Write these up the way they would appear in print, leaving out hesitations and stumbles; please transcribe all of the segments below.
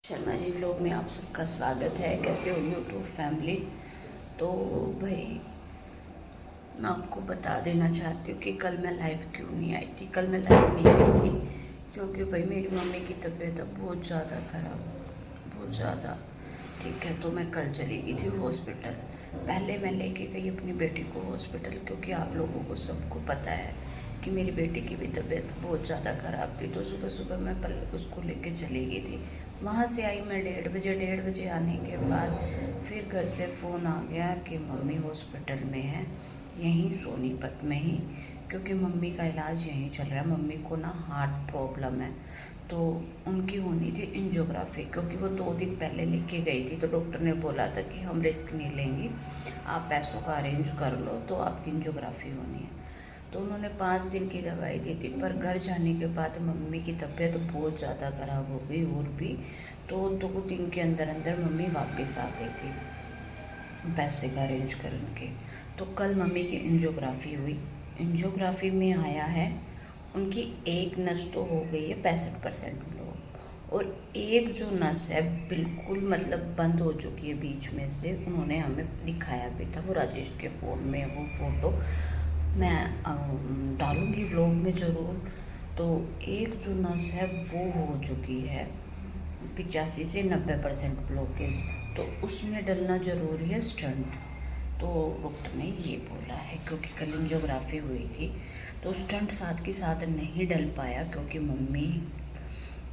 Sharma ji vlog में आप सबका स्वागत है। कैसे हो यूट्यूब फैमिली। तो भाई मैं आपको बता देना चाहती हूँ कि कल मैं लाइव क्यों नहीं आई थी। कल मैं लाइव नहीं आई थी क्योंकि भाई मेरी मम्मी की तबीयत अब बहुत ज़्यादा ख़राब, बहुत ज़्यादा। ठीक है, तो मैं कल चली गई थी हॉस्पिटल। पहले मैं लेके गई अपनी बेटी को हॉस्पिटल क्योंकि आप लोगों को सबको पता है कि मेरी बेटी की भी तबीयत बहुत ज़्यादा ख़राब थी। तो सुबह सुबह मैं पहले उसको लेके चली गई थी। वहाँ से आई मैं 1:30 आने के बाद फिर घर से फ़ोन आ गया कि मम्मी हॉस्पिटल में है, यहीं सोनीपत में ही, क्योंकि मम्मी का इलाज यहीं चल रहा है। मम्मी को ना हार्ट प्रॉब्लम है, तो उनकी होनी थी एंजियोग्राफी। क्योंकि वो 2 दिन पहले लेके गई थी, तो डॉक्टर ने बोला था कि हम रिस्क नहीं लेंगे, आप पैसों का अरेंज कर लो तो आपकी एंजियोग्राफी होनी है। तो उन्होंने 5 दिन की दवाई दी थी, पर घर जाने के बाद मम्मी की तबीयत बहुत ज़्यादा ख़राब हो गई और भी। तो 2 दिन के अंदर अंदर मम्मी वापस आ गई थी पैसे का अरेंज करके। तो कल मम्मी की एंजियोग्राफी हुई। एंजियोग्राफी में आया है उनकी एक नस तो हो गई है 65% ब्लॉक, और एक जो नस है बिल्कुल मतलब बंद हो चुकी है बीच में से। उन्होंने हमें दिखाया भी था, वो राजेश के फ़ोन में वो फ़ोटो मैं डालूँगी व्लॉग में ज़रूर। तो एक जो नस है वो हो चुकी है 85 से 90% ब्लॉकेज, तो उसमें डलना ज़रूरी है स्टंट। तो डॉक्टर ने ये बोला है क्योंकि कल एंजियोग्राफी हुई थी, तो स्टंट साथ के साथ नहीं डल पाया क्योंकि मम्मी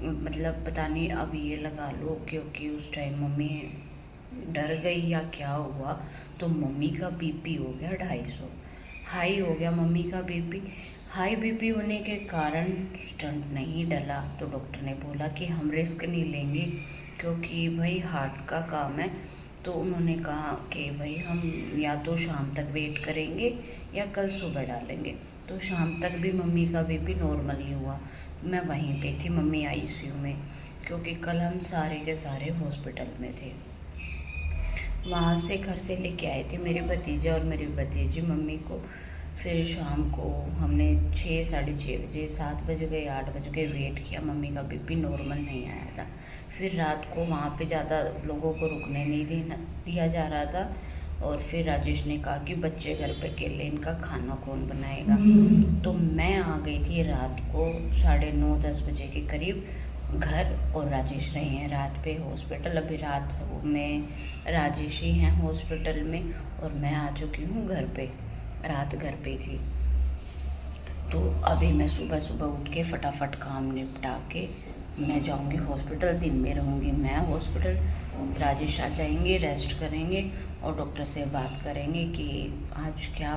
मतलब पता नहीं अब ये लगा लो क्योंकि उस टाइम मम्मी डर गई या क्या हुआ, तो मम्मी का बीपी हो गया 250, हाई हो गया मम्मी का बीपी। हाई बीपी होने के कारण स्टंट नहीं डला। तो डॉक्टर ने बोला कि हम रिस्क नहीं लेंगे क्योंकि भाई हार्ट का काम है। तो उन्होंने कहा कि भाई हम या तो शाम तक वेट करेंगे या कल सुबह डालेंगे। तो शाम तक भी मम्मी का बीपी नॉर्मल ही हुआ। मैं वहीं पे थी, मम्मी आईसीयू में, क्योंकि कल हम सारे के सारे हॉस्पिटल में थे। वहाँ से घर से लेके आए थे मेरे भतीजे और मेरी भतीजी मम्मी को। फिर शाम को हमने 6 साढ़े 6 बजे 7 बज गए 8 बज गए वेट किया, मम्मी का बीपी नॉर्मल नहीं आया था। फिर रात को वहाँ पे ज़्यादा लोगों को रुकने नहीं दिया जा रहा था। और फिर राजेश ने कहा कि बच्चे घर पे अकेले, इनका खाना कौन बनाएगा। तो मैं आ गई थी रात को 9:30-10 बजे के करीब घर, और राजेश रहे हैं रात पे हॉस्पिटल। अभी रात में राजेश ही हैं हॉस्पिटल में और मैं आ चुकी हूँ घर पे, रात घर पे थी। तो अभी मैं सुबह सुबह उठ के फटाफट काम निपटा के मैं जाऊंगी हॉस्पिटल। दिन में रहूंगी मैं हॉस्पिटल, राजेश आ जाएंगे, रेस्ट करेंगे और डॉक्टर से बात करेंगे कि आज क्या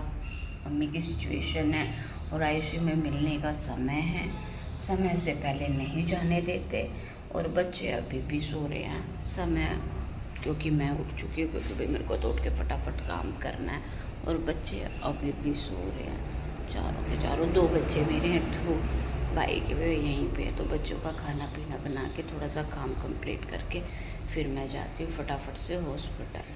मम्मी की सिचुएशन है और आईसीयू में मिलने का समय है। समय से पहले नहीं जाने देते और बच्चे अभी भी सो रहे हैं समय, क्योंकि मैं उठ चुकी हूँ, क्योंकि भाई मेरे को तो उठ के फटाफट काम करना है। और बच्चे अभी भी सो रहे हैं, चारों के चारों। 2 बच्चे मेरे हैं, तो भाई के वे यहीं पे है। तो बच्चों का खाना पीना बना के थोड़ा सा काम कंप्लीट करके फिर मैं जाती हूँ फटाफट से हॉस्पिटल।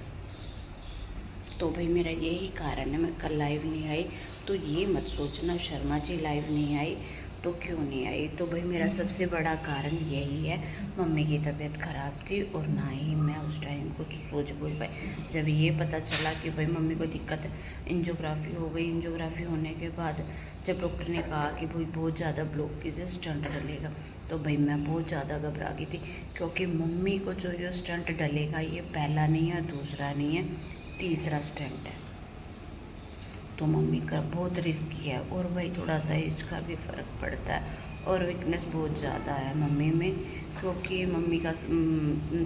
तो भाई मेरा यही कारण है मैं कल लाइव नहीं आई। तो ये मत सोचना शर्मा जी लाइव नहीं आई तो क्यों नहीं आई। तो भाई मेरा सबसे बड़ा कारण यही है, मम्मी की तबीयत ख़राब थी और ना ही मैं उस टाइम कुछ सोच बोल पाई। जब ये पता चला कि भाई मम्मी को दिक्कत है, एंजियोग्राफी हो गई। एंजियोग्राफी होने के बाद जब डॉक्टर ने कहा कि भाई बहुत ज़्यादा ब्लॉकेज है, स्टंट डलेगा, तो भाई मैं बहुत ज़्यादा घबरा गई थी। क्योंकि मम्मी को जो ये स्टंट डलेगा ये पहला नहीं है, दूसरा नहीं है, तीसरा स्टंट है। तो मम्मी का बहुत रिस्की है और भाई थोड़ा सा एज का भी फ़र्क पड़ता है और वीकनेस बहुत ज़्यादा है मम्मी में, क्योंकि मम्मी का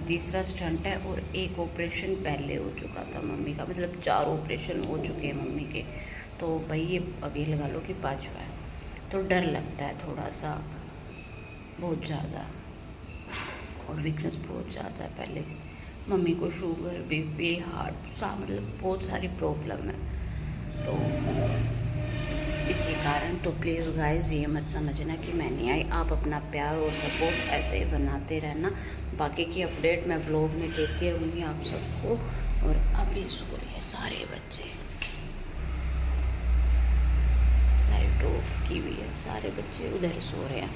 तीसरा स्टंट है और एक ऑपरेशन पहले हो चुका था मम्मी का, मतलब 4 ऑपरेशन हो चुके हैं मम्मी के। तो भाई ये अभी लगा लो कि 5वां है। तो डर लगता है थोड़ा सा, बहुत ज़्यादा, और वीकनेस बहुत ज़्यादा है। पहले मम्मी को शुगर बीपी हार्ट मतलब बहुत सारी प्रॉब्लम है। तो इसी कारण तो प्लीज़ गाइस ये मत समझना कि मैं नहीं आई। आप अपना प्यार और सपोर्ट ऐसे ही बनाते रहना। बाकी की अपडेट मैं व्लॉग में देती रहूँगी आप सबको। और अभी सो रहे हैं सारे बच्चे, लाइट ऑफ की हुई है, सारे बच्चे उधर सो रहे हैं।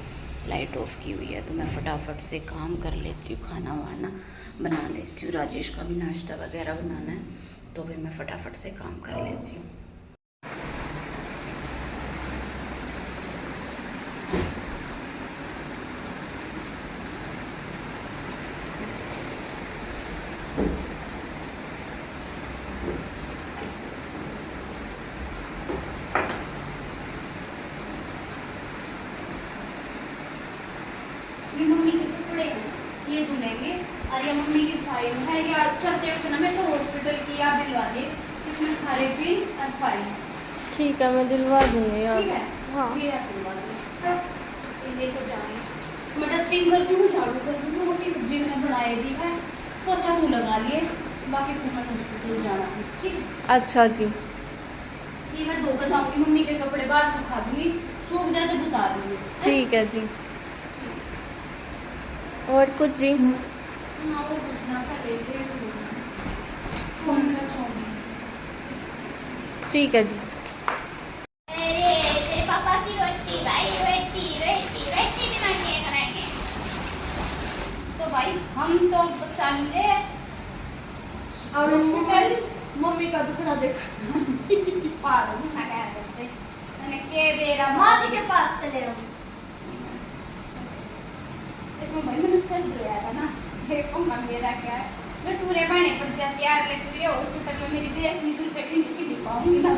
लाइट ऑफ की हुई है, तो मैं फटाफट से काम कर लेती हूँ, खाना वाना बना लेती हूँ। राजेश का भी नाश्ता वगैरह बनाना है, तो फिर मैं फटाफट से काम कर लेती हूँ। ये मम्मी के कपड़े हैं, ये धुलेंगे। और ये मम्मी की फाइल है, या चलते वक्त ना मेरे को हॉस्पिटल की याद दिलवा दे, इसमें सारे बिल और फाइल। ठीक है, मैं दिलवा दूंगी यार। ठीक है, हाँ। ये याद दिलवा दे, ये लेकर जाएंगे। मैं डस्टिंग कर दूँ, झाड़ू कर दूँ, रोटी सब्जी मैंने बनाई दी है, पोछा तू लगा लिए, बाकी फिर मैं हॉस्पिटल जाना है। ठीक है, अच्छा जी। ये मैं धोकर जाऊँगी, मम्मी के कपड़े बाहर सुखा दूंगी, सूख जाए तो उतार दूंगी। ठीक है जी। और कुछ जी? हाँ, वो पूछना था, लेके फोन में छोड़ी। ठीक है जी। तेरे पापा की रोटी भाई, रोटी रोटी रोटी बिना क्या करेंगे। तो भाई हम तो चलेंगे हॉस्पिटल, मम्मी का दुखड़ा देखा पागल ना कह देते मैंने के बेरा माँ जी के पास चले हो। इसमें भाई मैंने सर धोया था ना, मेरे को मंगेरा क्या है, मैं टूरे बने पड़ जाती यार, मैं टूरे हॉस्पिटल में मेरी ड्रेस नहीं टूर पे नहीं पाऊंगी ना,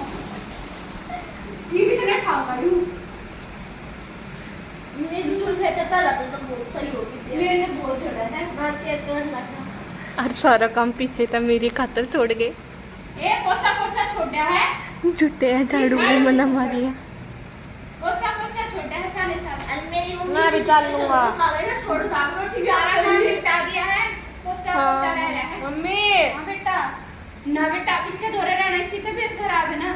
ये भी तो नहीं खा पाई हूँ। मेरी टूर पे तो पहला तो बहुत सही हो गई, मेरे ने बहुत छोड़ा है, बाकी तो लगा और सारा काम पीछे था, मेरी खातर छोड़ गए। ए पोचा पोचा छोड़ा है, झूठे हैं, झाड़ू भी मना मारी है। पोचा पोचा छोड़ा है, चले चल। और मेरी मम्मी मैं भी चल लूंगा। सारे ना छोड़ दाग रोटी भी आ रहा है, हटा दिया है, पोचा पोचा रह रहा है। मम्मी। हाँ बेटा, ना बेटा इसके दौरे रहना, इसकी तबीयत खराब है ना,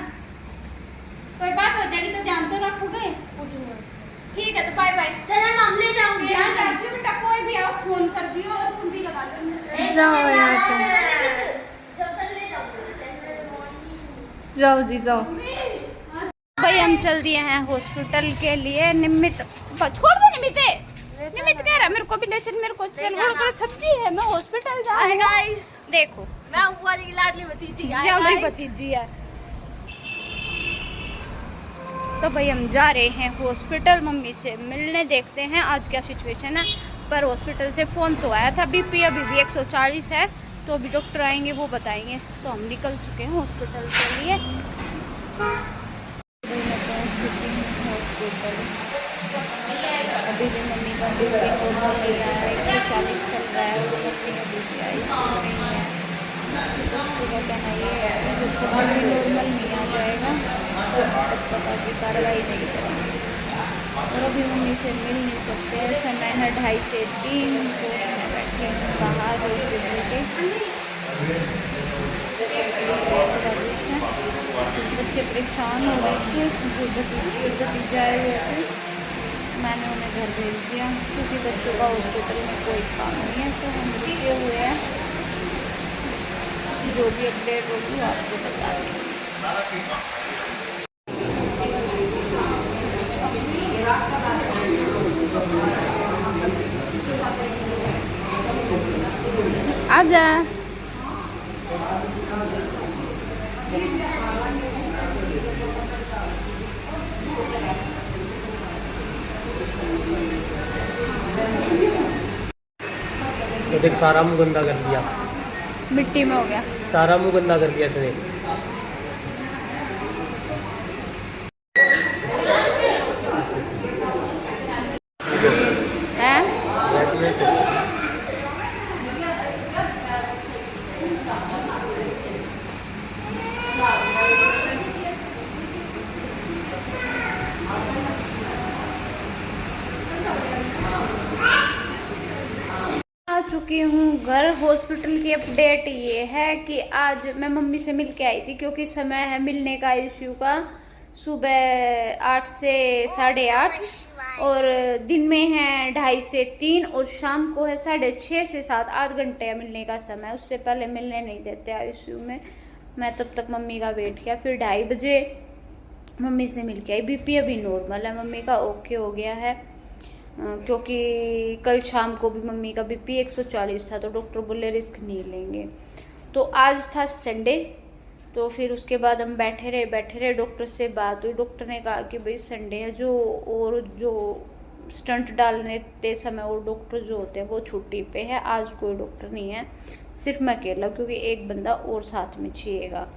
कोई बात हो जाएगी तो ध्यान तो रखोगे। ठीक है, तो बाय बाय। चलो हम ले जाऊंगी, ध्यान रखियो बेटा, कोई भी आओ फोन कर दियो और कुंडी लगा दो। जाओ यार तुम। जब तक ले जाओगे जाओ जी जाओ। भाई हम चल दिए हैं हॉस्पिटल के लिए। निमित छोड़ दो, निमित निमित कह रहा मेरे को भी ले चल, मेरे को चल, वो सब्जी है, मैं हॉस्पिटल जा रही हूं। देखो मैं बुआ जी की लाडली भतीजी या मेरी भतीजी है। तो भाई हम जा रहे हैं हॉस्पिटल मम्मी से मिलने, देखते हैं आज क्या सिचुएशन है। पर हॉस्पिटल से फ़ोन तो आया था, बीपी अभी भी 140 है, तो अभी डॉक्टर आएंगे वो बताएंगे। तो हम निकल चुके हैं हॉस्पिटल के लिए। मैं पहुंच चुकी हूँ हॉस्पिटल। अभी भी मम्मी का बीपी नॉर्मल नहीं आया, 140 चल रहा है, वो मम्मी अभी भी आई नहीं है। डॉक्टर का कहना ये है कि जब तक अभी नॉर्मल नहीं आ जाएगा तब तक आगे कार्रवाई नहीं करेंगे। और अभी मम्मी से मिल नहीं सकते हैं, समय है 2:30 से 3, तो मैं बैठी हूँ बाहर हॉस्पिटल के। बच्चे परेशान हो गए थे, जो भतीजे आए हुए थे, मैंने उन्हें घर भेज दिया क्योंकि बच्चों का हॉस्पिटल में कोई काम नहीं है। तो हम रुके हुए हैं, जो भी अपडेट होगी आपको बता देंगे। आजा। तो देख सारा मुंह गंदा कर दिया, मिट्टी में हो गया। सारा मुंह गंदा कर दिया इसने। आ चुकी हूँ घर। हॉस्पिटल की अपडेट ये है कि आज मैं मम्मी से मिल के आई थी, क्योंकि समय है मिलने का आईसीयू का, सुबह 8 से 8:30, और दिन में है 2:30 से 3, और शाम को है 6:30 से 7, 8 घंटे मिलने का समय। उससे पहले मिलने नहीं देते आईसीयू में। मैं तब तक मम्मी का वेट किया, फिर 2:30 बजे मम्मी से मिल के आई। बीपी अभी नॉर्मल है मम्मी का, ओके हो गया है। क्योंकि कल शाम को भी मम्मी का बीपी 140 था, तो डॉक्टर बोले रिस्क नहीं लेंगे। तो आज था संडे, तो फिर उसके बाद हम बैठे रहे, डॉक्टर से बात हुई। डॉक्टर ने कहा कि भाई संडे है जो स्टंट डालने ते समय वो डॉक्टर जो होते हैं वो छुट्टी पे है, आज कोई डॉक्टर नहीं है, सिर्फ मैं अकेला, क्योंकि एक बंदा और साथ में चाहिएगा।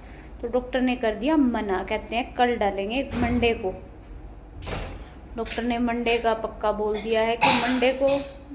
तो डॉक्टर ने कर दिया मना, कहते हैं कल डालेंगे मंडे को। डॉक्टर ने मंडे का पक्का बोल दिया है कि मंडे को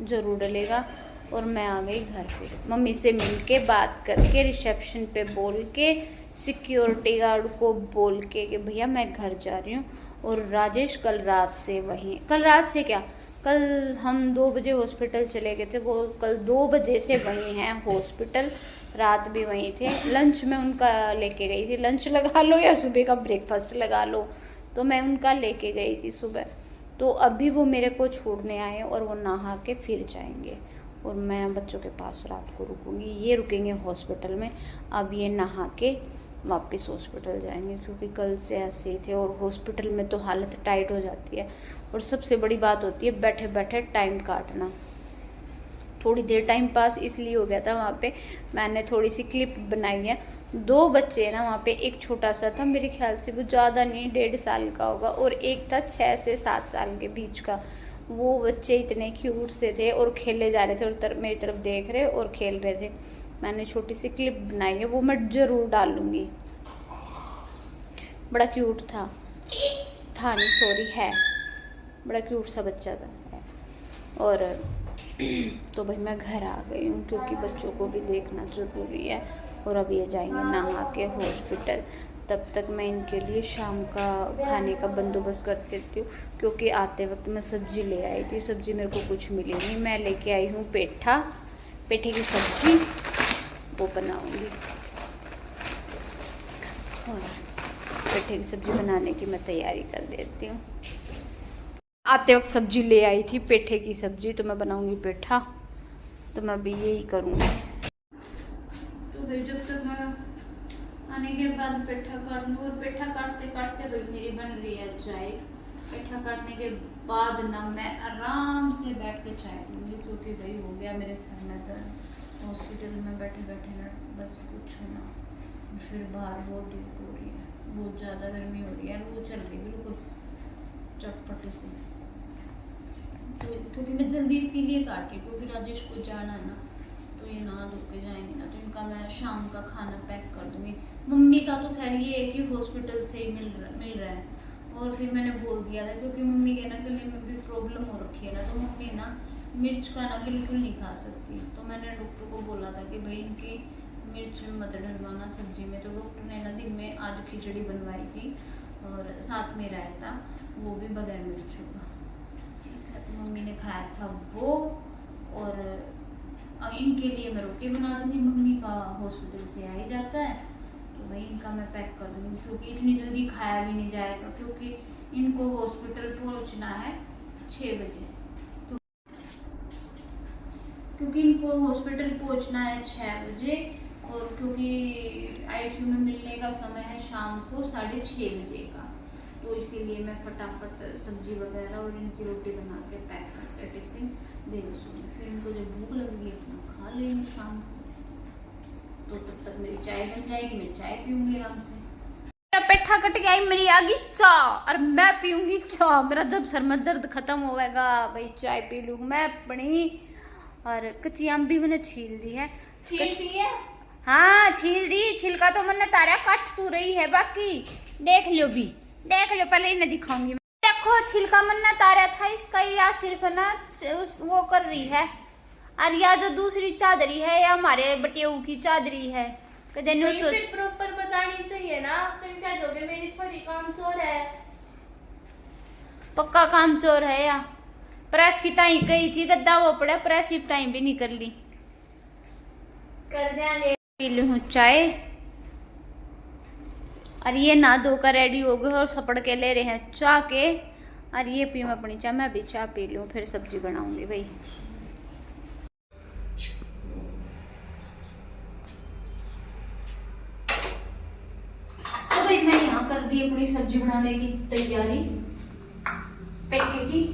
ज़रूर डलेगा। और मैं आ गई घर पे, मम्मी से मिल के बात करके, रिसेप्शन पे बोल के, सिक्योरिटी गार्ड को बोल के कि भैया मैं घर जा रही हूँ। और राजेश कल रात से वहीं, कल रात से क्या, कल हम 2 बजे हॉस्पिटल चले गए थे, वो कल 2 बजे से वहीं हैं हॉस्पिटल, रात भी वहीं थे। लंच में उनका लेके गई थी, लंच लगा लो या सुबह का ब्रेकफास्ट लगा लो, तो मैं उनका लेके गई थी सुबह। तो अभी वो मेरे को छोड़ने आए और वो नहा के फिर जाएंगे, और मैं बच्चों के पास रात को रुकूंगी, ये रुकेंगे हॉस्पिटल में। अब ये नहा के वापस हॉस्पिटल जाएंगे, क्योंकि कल से ऐसे ही थे, और हॉस्पिटल में तो हालत टाइट हो जाती है। और सबसे बड़ी बात होती है बैठे बैठे टाइम काटना। थोड़ी देर टाइम पास इसलिए हो गया था वहाँ पे, मैंने थोड़ी सी क्लिप बनाई है। 2 बच्चे ना वहाँ पे, एक छोटा सा था, मेरे ख्याल से वो ज़्यादा नहीं 1.5 साल का होगा, और एक था 6 से 7 साल के बीच का। वो बच्चे इतने क्यूट से थे और खेले जा रहे थे, और मेरी तरफ देख रहे और खेल रहे थे। मैंने छोटी सी क्लिप बनाई है, वो मैं ज़रूर डालूंगी। बड़ा क्यूट था नहीं सॉरी है, बड़ा क्यूट सा बच्चा था। और तो भाई मैं घर आ गई हूँ, क्योंकि बच्चों को भी देखना ज़रूरी है। और अब ये जाएंगे नहा के हॉस्पिटल, तब तक मैं इनके लिए शाम का खाने का बंदोबस्त कर देती हूँ, क्योंकि आते वक्त मैं सब्ज़ी ले आई थी, सब्ज़ी मेरे को कुछ मिली नहीं। मैं लेके आई हूँ पेठे की सब्ज़ी, वो बनाऊँगी। और पेठे की सब्ज़ी बनाने की मैं तैयारी कर देती हूँ। आते वक्त सब्ज़ी ले आई थी पेठे की सब्ज़ी, तो मैं बनाऊँगी पेठा, तो मैं भी यही करूँगी। तो भाई जब तक मैं आने के बाद पेठा काट लूँ, और पेठा काटते काटते भाई मेरी बन रही है चाय। पेठा काटने के बाद ना मैं आराम से बैठ के चाय पीऊँगी, क्योंकि भाई हो गया मेरे सर में दर्द। हॉस्पिटल में बैठे बैठे ना बस पूछो ना, फिर बाहर बहुत धूप हो रही है, बहुत ज़्यादा गर्मी हो रही है, वो चल रही बिल्कुल चटपटे से। तो क्योंकि मैं जल्दी इसीलिए काटी, क्योंकि राजेश को जाना ना, तो ये नहा धो के जाएंगे ना, तो इनका मैं शाम का खाना पैक कर दूंगी। मम्मी का तो खैर ये है कि हॉस्पिटल से ही मिल रहा है, और फिर मैंने बोल दिया था, क्योंकि मम्मी के ना गले में भी प्रॉब्लम हो रखी है ना, तो मम्मी ना मिर्च का ना बिल्कुल नहीं खा सकती। तो मैंने डॉक्टर को बोला था कि भाई इनकी मिर्च मत डलवाना सब्जी में। तो डॉक्टर ने ना दिन में आज खिचड़ी बनवाई थी, और साथ में रायता, वो भी बगैर मिर्चों का। ठीक है, तो मम्मी ने खाया था वो, और इनके लिए मैं रोटी बना दूंगी। मम्मी का हॉस्पिटल से आ ही जाता है, तो वही इनका मैं पैक कर दूंगी, क्योंकि इतनी जल्दी खाया भी नहीं जाएगा, क्योंकि इनको हॉस्पिटल पहुंचना है 6 बजे। क्योंकि इनको हॉस्पिटल पहुंचना है 6 बजे, और क्योंकि आईसीयू में मिलने का समय है शाम को 6:30 बजे का, तो इसीलिए मैं फटाफट सब्जी वगैरह और इनकी रोटी बना के पैक करके टिफिन दे दूँगी। फिर इनको जब भूख लगेगी अपना खा लेंगे शाम को, तो तब तक मेरी चाय बन जाएगी, मैं चाय पीऊँगी आराम से। मेरा पेठा कट गया, मेरी आ गई चाय, और मैं पीऊँगी चाय। मेरा जब सर में दर्द खत्म होगा भाई चाय पी लूँ मैं अपनी। और कच्ची आम भी मैंने छील दी है। हाँ छील दी, छिलका तो मैंने तारा काट तू रही है, बाकी देख लो भी, देख लो, पहले इन्हें दिखाऊंगी। देखो छिलका मन्ना तारा था इसका, या सिर्फ ना वो कर रही है, और या जो दूसरी चादरी है या हमारे बटेऊ की चादरी है। प्रॉपर बतानी चाहिए ना, तुम क्या दोगे, मेरी छोरी कामचोर है। पक्का कामचोर है या प्रेस की टाइम गई थी, गद्दा वो पड़ा, प्रेस की टाइम भी निकल ली। कर देंगे। पी लूँ चाय, और ये ना धोकर रेडी हो गए और सपड़ के ले रहे हैं चाय के, और ये पीऊँ अपनी चाय, मैं भी चाय पी लूँ, फिर सब्जी बनाऊंगी भाई। तो भाई मैं यहाँ कर दी अपनी सब्जी बनाने की तैयारी पेठे की।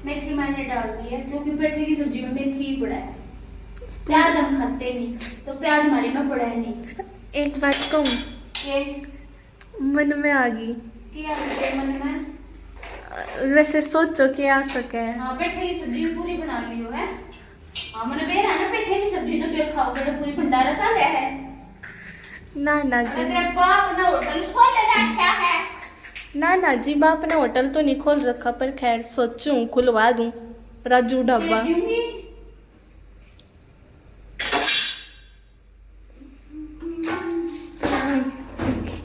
मेथी मेथी मैंने डाल दी है क्योंकि पेठे की सब्जी में मेथी ही पड़ा है। प्याज हम खाते नहीं तो प्याज हमारे में पड़ा है नहीं। एक बात कहूँ, ये मन में आ गई। क्या है मन में? वैसे सोचो कि आ सके। हाँ पेठे की सब्जी पूरी बना लियो है। हाँ मैंने बेरा ना पेठे की सब्जी तो क्या खाओगे तो पूरी भंडारा चल रहा है। ना जी, तेरा बाप ना होटल खोल रखा है। ना जी, बाप ने होटल तो नहीं खोल रखा, पर खैर सोचूं खुलवा दूं राजू ढाबा। दे दूंगी।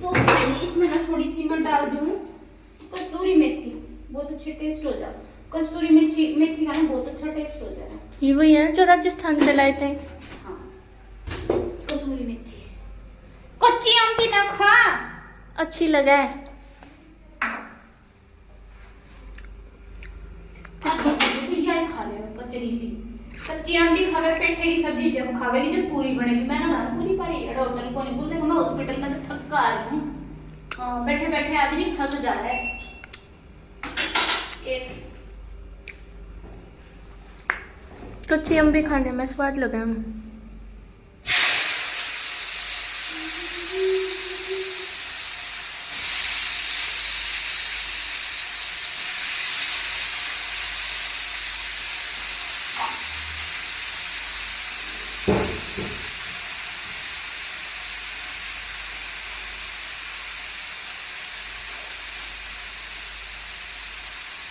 तो पहले इसमें ना थोड़ी सी मैं डाल दूं कसूरी मेथी, बहुत अच्छी टेस्ट हो जाए। कसूरी मेथी मेथी का ना बहुत अच्छा टेस्ट हो जाएगा। ये वही है जो राजस्थान से लाए थे। हाँ कसूरी मेथी। कच्ची आम की ना खा। अच्छी लगा है। खा ले कचरी सी कच्ची आम भी खावे, पेठे की सब्जी जब खावेगी जब पूरी बनेगी। मैंने बना पूरी पारी एड़ा होटल को नहीं बोलने मैं हॉस्पिटल में तो थक आ रही हूँ। बैठे बैठे आदमी थक जा रहा है। एक कच्ची आम भी खाने में स्वाद लगा।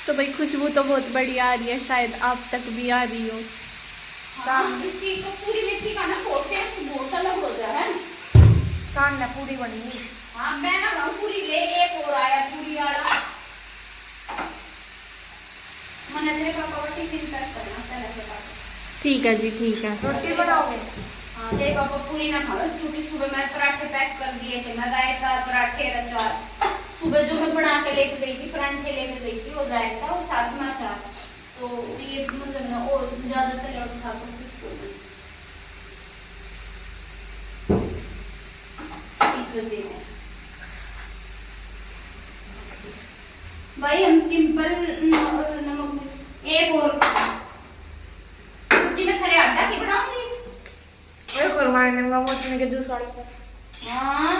तो भाई खुशबू तो बहुत बढ़िया आ रही है, शायद आप तक भी आ रही हो। इसकी कसूरी मेथी का ना टेस्ट बहुत अलग हो जाए है। शाम में पूरी बनी। हाँ मैं ना पूरी ले एक और आया पूरी वाला। मैंने तेरे पापा को टिफिन पैक करना पहले से पापा। ठीक है जी, ठीक है। रोटी बनाओगे? हाँ तेरे पापा पूरी ना खाओ क्योंकि सुबह मैं पराठे पैक कर दिए थे। मैं रायता पराठे अचार सुबह जो मैं बना के लेके गई थी, पराठे लेके गई थी और रायता और साथ में अचार। तो ये मतलब ना और ज्यादा तैयार खा कर भाई हम सिंपल नमक एक और सब्जी में खरे आटा की बनाऊंगी। मौसमी के जूस वाले को। हाँ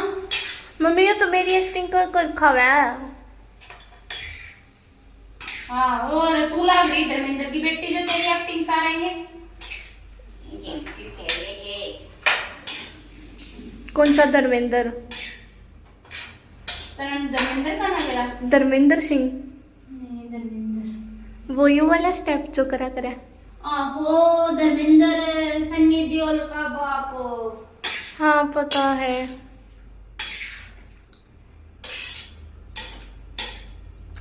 मम्मी ये तो मेरी एक्टिंग कर खावा है। हाँ और तू लग रही धर्मेंद्र की बेटी जो तेरी एक्टिंग करेंगे। कौन सा धर्मेंद्र? धर्मेंद्र का ना मेरा धर्मेंद्र सिंह। नहीं धर्मेंद्र वो यू वाला स्टेप जो करा करे। आहो धर्मेंद्र सन्नी देओल का बाप। हाँ पता है।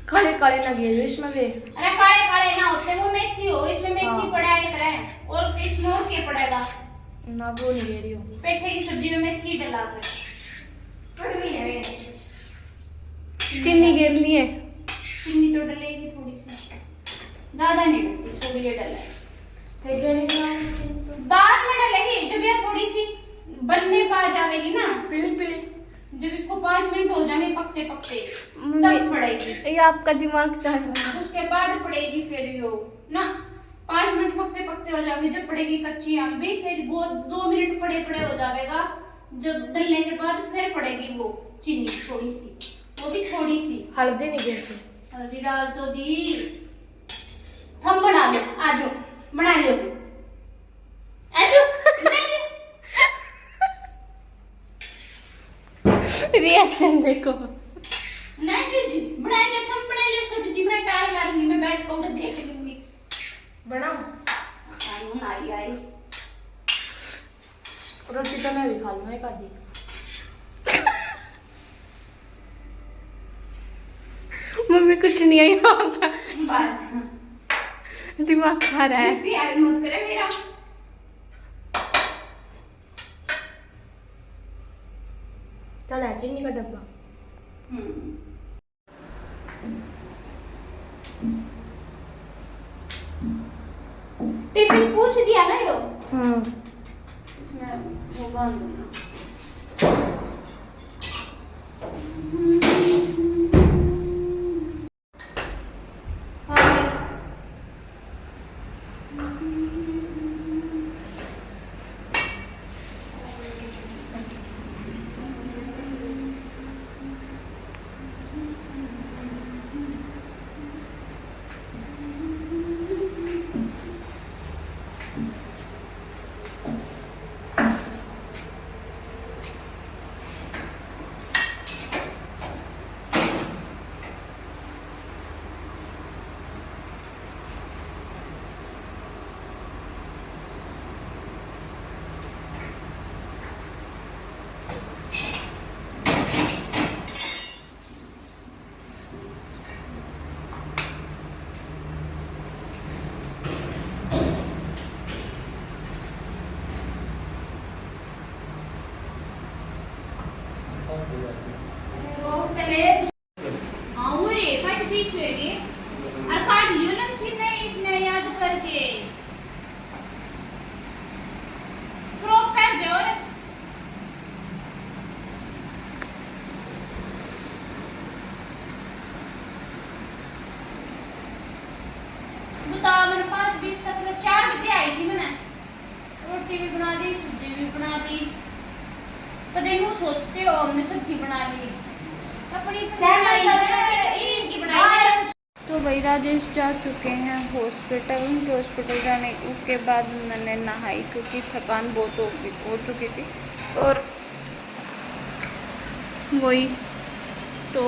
काले काले लगे इसमें भी। अरे काले काले ना होते वो मेथी हो, इसमें मेथी हाँ। पड़ा है इधर और इसमें और क्या पड़ेगा? ना वो नहीं ले रही हूँ। पेठे की सब्जी में मेथी डला कर कड़वी है। चीनी गिर लिए। चीनी तो डलेगी थोड़ी सी, ज्यादा नहीं डलती, थोड़ी ये डला है। बाद में डलेगी जब ये थोड़ी सी बनने पा जाएगी ना पीली पीली, जब इसको 5 मिनट हो जाने पकते पकते तब पड़ेगी। ये आपका दिमाग चल रहा है। उसके बाद पड़ेगी फिर यो ना 5 मिनट पकते पकते हो जाएगी। जब पड़ेगी कच्ची आम भी फिर वो 2 मिनट पड़े पड़े हो जाएगा। जब डलने के बाद फिर पड़ेगी वो चीनी थोड़ी सी, वो भी थोड़ी सी। हल्दी नहीं गिरती। हल्दी डाल तो दी। थम बना लो, आ जाओ बना लो, आ जाओ रिएक्शन देखो। नहीं जी बना लो, थम बना लो सब्जी। मैं टाल मारूंगी, मैं बैठ कर देख लूंगी। बनाओ। आई आई रोटी तो मैं भी खा लूँ एक आधी। मम्मी कुछ नहीं आई आपका बस दिमाग खा रहा है। प्यार मत करे मेरा। चल है चीनी का डब्बा। टिफिन पूछ दिया ना यो। हाँ इसमें वो बांध देना। रोटी भी बना ली, सब्जी भी बना दी। पता नहीं वो सोचते हो हमने सब्जी बना ली, अपनी इनकी बनाई। तो भाई राजेश जा चुके हैं हॉस्पिटल। उनके हॉस्पिटल जाने के बाद मैंने नहाई क्योंकि थकान बहुत हो चुकी थी। और वही तो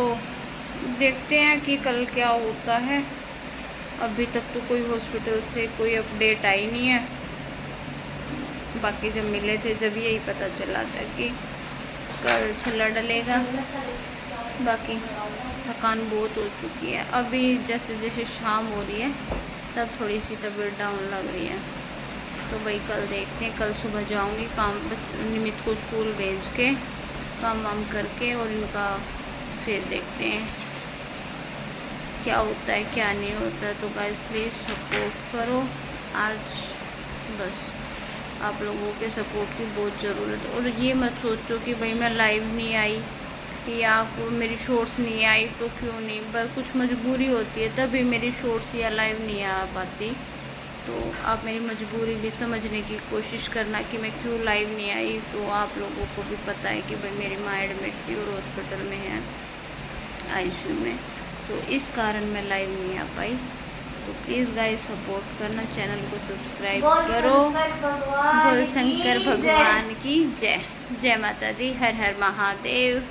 देखते हैं कि कल क्या होता है। अभी तक तो कोई हॉस्पिटल से कोई अपडेट आई नहीं है। बाकी जब मिले थे जब यही पता चला था कि कल छल्ला डलेगा। बाकी थकान बहुत हो चुकी है। अभी जैसे जैसे शाम हो रही है तब थोड़ी सी तबीयत डाउन लग रही है। तो भाई कल देखते हैं। कल सुबह जाऊंगी काम निमित को स्कूल भेज के काम वाम करके, और इनका फिर देखते हैं क्या होता है क्या नहीं होता। तो गाइस प्लीज़ सपोर्ट करो। आज बस आप लोगों के सपोर्ट की बहुत ज़रूरत है। और ये मत सोचो कि भाई मैं लाइव नहीं आई या मेरी शॉर्ट्स नहीं आई तो क्यों नहीं, बस कुछ मजबूरी होती है तभी मेरी शॉर्ट्स या लाइव नहीं आ पाती। तो आप मेरी मजबूरी भी समझने की कोशिश करना कि मैं क्यों लाइव नहीं आई। तो आप लोगों को भी पता है कि भाई मेरी माँ एडमिट थी और हॉस्पिटल में है ICU में, तो इस कारण मैं लाइव नहीं आ पाई। तो प्लीज़ गाइस सपोर्ट करना, चैनल को सब्सक्राइब करो। बोल शंकर भगवान की जय। जय माता दी। हर हर महादेव।